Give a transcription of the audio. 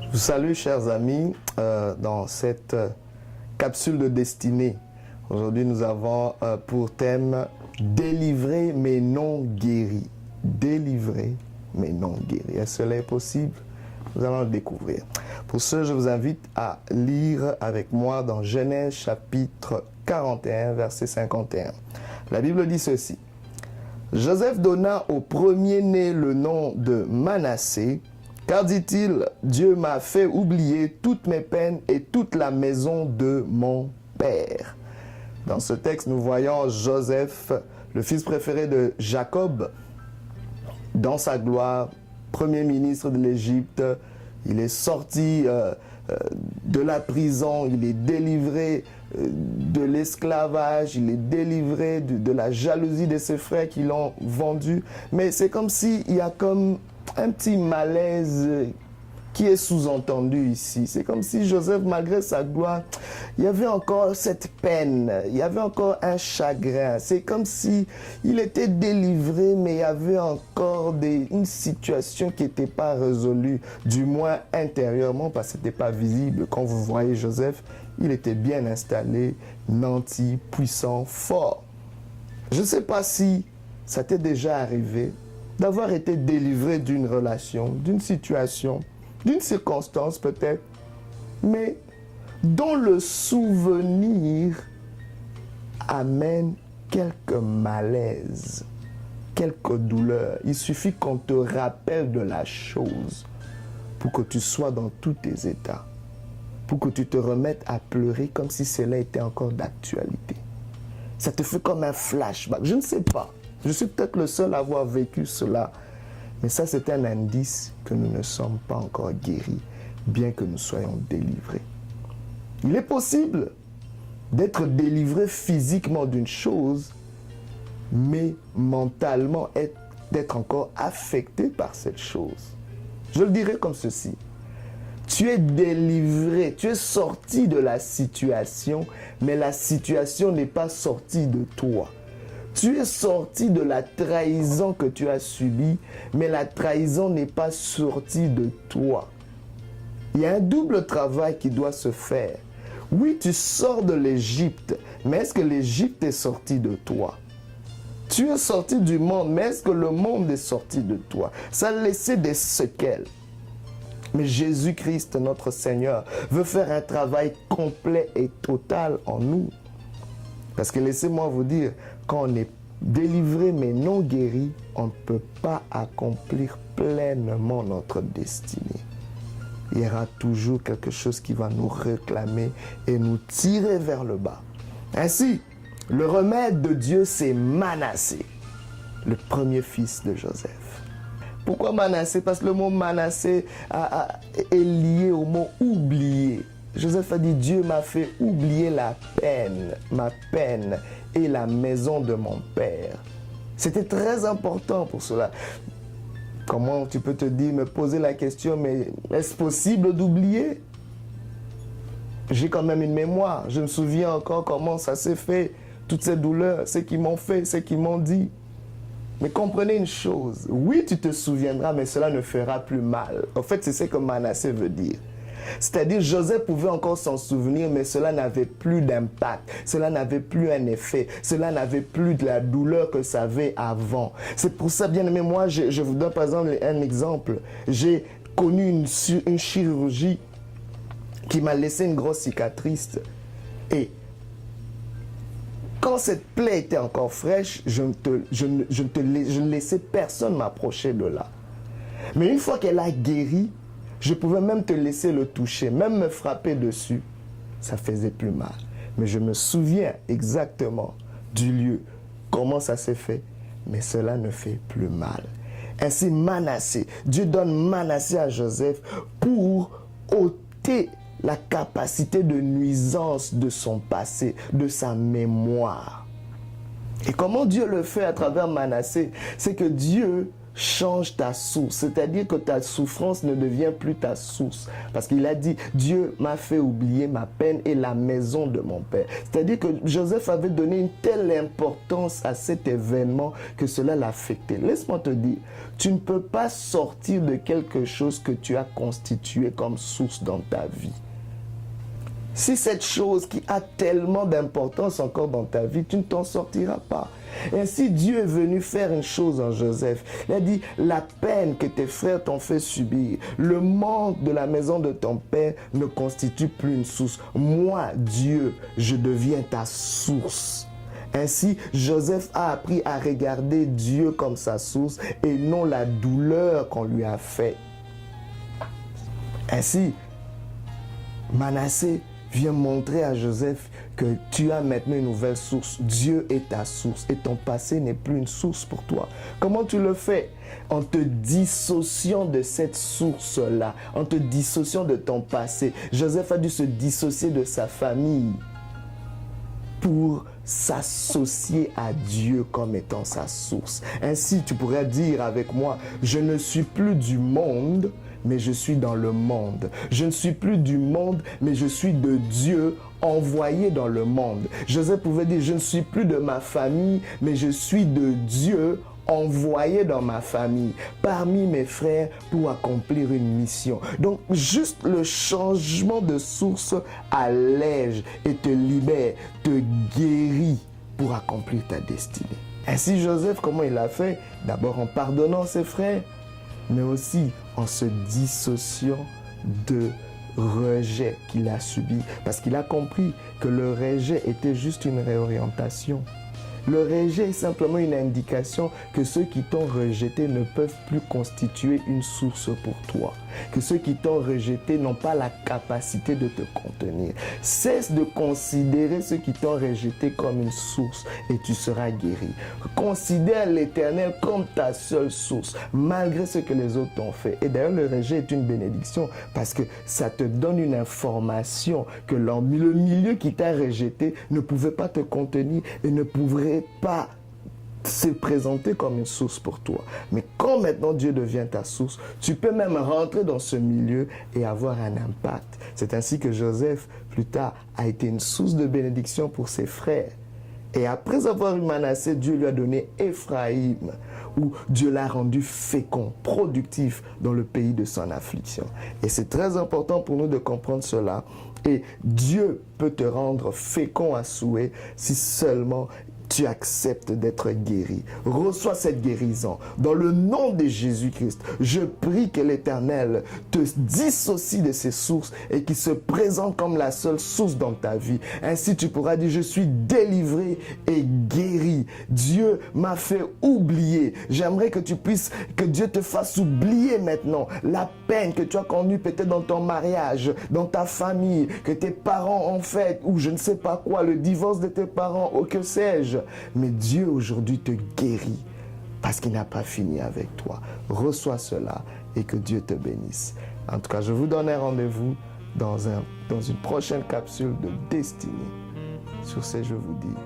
Je vous salue, chers amis, dans cette capsule de destinée. Aujourd'hui, nous avons pour thème « Délivrer mais non guéri ». Délivrer mais non guéri. Est-ce que cela est possible? Nous allons le découvrir. Pour ce, je vous invite à lire avec moi dans Genèse chapitre 41, verset 51. La Bible dit ceci. « Joseph donna au premier-né le nom de Manassé, car, dit-il, Dieu m'a fait oublier toutes mes peines et toute la maison de mon père. » Dans ce texte, nous voyons Joseph, le fils préféré de Jacob, dans sa gloire, premier ministre de l'Égypte. Il est sorti de la prison, il est délivré de l'esclavage, il est délivré de la jalousie de ses frères qui l'ont vendu. Mais c'est comme s'il y a comme un petit malaise qui est sous-entendu ici. C'est comme si Joseph, malgré sa gloire, il y avait encore cette peine, il y avait encore un chagrin. C'est comme si il était délivré, mais il y avait encore une situation qui n'était pas résolue, du moins intérieurement, parce que ce n'était pas visible. Quand vous voyez Joseph, il était bien installé, nanti, puissant, fort. Je ne sais pas si ça t'est déjà arrivé d'avoir été délivré d'une relation, d'une situation, d'une circonstance peut-être, mais dont le souvenir amène quelques malaises, quelques douleurs. Il suffit qu'on te rappelle de la chose pour que tu sois dans tous tes états, pour que tu te remettes à pleurer comme si cela était encore d'actualité. Ça te fait comme un flashback. Je ne sais pas. Je suis peut-être le seul à avoir vécu cela. Mais ça, c'est un indice que nous ne sommes pas encore guéris, bien que nous soyons délivrés. Il est possible d'être délivré physiquement d'une chose, mais mentalement d'être encore affecté par cette chose. Je le dirais comme ceci. Tu es délivré, tu es sorti de la situation, mais la situation n'est pas sortie de toi. Tu es sorti de la trahison que tu as subie, mais la trahison n'est pas sortie de toi. Il y a un double travail qui doit se faire. Oui, tu sors de l'Égypte, mais est-ce que l'Égypte est sortie de toi? Tu es sorti du monde, mais est-ce que le monde est sorti de toi? Ça a laissé des séquelles. Mais Jésus-Christ, notre Seigneur, veut faire un travail complet et total en nous. Parce que laissez-moi vous dire, quand on est délivré mais non guéri, on ne peut pas accomplir pleinement notre destinée. Il y aura toujours quelque chose qui va nous réclamer et nous tirer vers le bas. Ainsi, le remède de Dieu, c'est Manassé, le premier fils de Joseph. Pourquoi Manassé? Parce que le mot Manassé est lié au mot oublier. Joseph a dit, Dieu m'a fait oublier la peine, ma peine et la maison de mon père. C'était très important pour cela. Comment tu peux te dire, me poser la question, mais est-ce possible d'oublier? J'ai quand même une mémoire. Je me souviens encore comment ça s'est fait, toutes ces douleurs, ce qu'ils m'ont fait, ce qu'ils m'ont dit. Mais comprenez une chose, oui, tu te souviendras, mais cela ne fera plus mal. En fait, c'est ce que Manassé veut dire. C'est-à-dire, Joseph pouvait encore s'en souvenir, mais cela n'avait plus d'impact. Cela n'avait plus un effet. Cela n'avait plus de la douleur que ça avait avant. C'est pour ça, bien aimé, moi, je vous donne par exemple un exemple. J'ai connu une chirurgie qui m'a laissé une grosse cicatrice. Et quand cette plaie était encore fraîche, je ne laissais personne m'approcher de là. Mais une fois qu'elle a guéri, je pouvais même te laisser le toucher, même me frapper dessus. Ça faisait plus mal. Mais je me souviens exactement du lieu, comment ça s'est fait. Mais cela ne fait plus mal. Ainsi, Manassé, Dieu donne Manassé à Joseph pour ôter la capacité de nuisance de son passé, de sa mémoire. Et comment Dieu le fait à travers Manassé? C'est que Dieu change ta source. C'est-à-dire que ta souffrance ne devient plus ta source. Parce qu'il a dit, Dieu m'a fait oublier ma peine et la maison de mon père. C'est-à-dire que Joseph avait donné une telle importance à cet événement que cela l'affectait. Laisse-moi te dire, tu ne peux pas sortir de quelque chose que tu as constitué comme source dans ta vie. Si cette chose qui a tellement d'importance encore dans ta vie, tu ne t'en sortiras pas. Ainsi, Dieu est venu faire une chose en Joseph. Il a dit, la peine que tes frères t'ont fait subir, le manque de la maison de ton père ne constitue plus une source. Moi, Dieu, je deviens ta source. Ainsi, Joseph a appris à regarder Dieu comme sa source et non la douleur qu'on lui a faite. Ainsi, Manassé vient montrer à Joseph que tu as maintenant une nouvelle source. Dieu est ta source et ton passé n'est plus une source pour toi. Comment tu le fais? En te dissociant de cette source-là, en te dissociant de ton passé. Joseph a dû se dissocier de sa famille pour s'associer à Dieu comme étant sa source. Ainsi, tu pourrais dire avec moi, je ne suis plus du monde, mais je suis dans le monde. Je ne suis plus du monde, mais je suis de Dieu envoyé dans le monde. Joseph pouvait dire, je ne suis plus de ma famille, mais je suis de Dieu envoyé dans ma famille, parmi mes frères, pour accomplir une mission. Donc, juste le changement de source allège et te libère, te guérit pour accomplir ta destinée. Ainsi, Joseph, comment il a fait? D'abord en pardonnant ses frères, mais aussi en se dissociant de rejet qu'il a subi. Parce qu'il a compris que le rejet était juste une réorientation. Le rejet est simplement une indication que ceux qui t'ont rejeté ne peuvent plus constituer une source pour toi. Que ceux qui t'ont rejeté n'ont pas la capacité de te contenir. Cesse de considérer ceux qui t'ont rejeté comme une source et tu seras guéri. Considère l'Éternel comme ta seule source, malgré ce que les autres t'ont fait. Et d'ailleurs, le rejet est une bénédiction parce que ça te donne une information que le milieu qui t'a rejeté ne pouvait pas te contenir et ne pourrait pas se présenter comme une source pour toi. Mais quand maintenant Dieu devient ta source, tu peux même rentrer dans ce milieu et avoir un impact. C'est ainsi que Joseph, plus tard, a été une source de bénédiction pour ses frères. Et après avoir eu Manassé, Dieu lui a donné Éphraïm, où Dieu l'a rendu fécond, productif dans le pays de son affliction. Et c'est très important pour nous de comprendre cela. Et Dieu peut te rendre fécond à souhait si seulement tu acceptes d'être guéri. Reçois cette guérison. Dans le nom de Jésus-Christ, je prie que l'Éternel te dissocie de ses sources et qu'il se présente comme la seule source dans ta vie. Ainsi, tu pourras dire, je suis délivré et guéri. Dieu m'a fait oublier. J'aimerais que que Dieu te fasse oublier maintenant la peine que tu as connue peut-être dans ton mariage, dans ta famille, que tes parents ont fait, ou je ne sais pas quoi, le divorce de tes parents, ou que sais-je. Mais Dieu aujourd'hui te guérit parce qu'il n'a pas fini avec toi. Reçois cela et que Dieu te bénisse. En tout cas, je vous donne un rendez-vous dans une prochaine capsule de destinée. Sur ce, je vous dis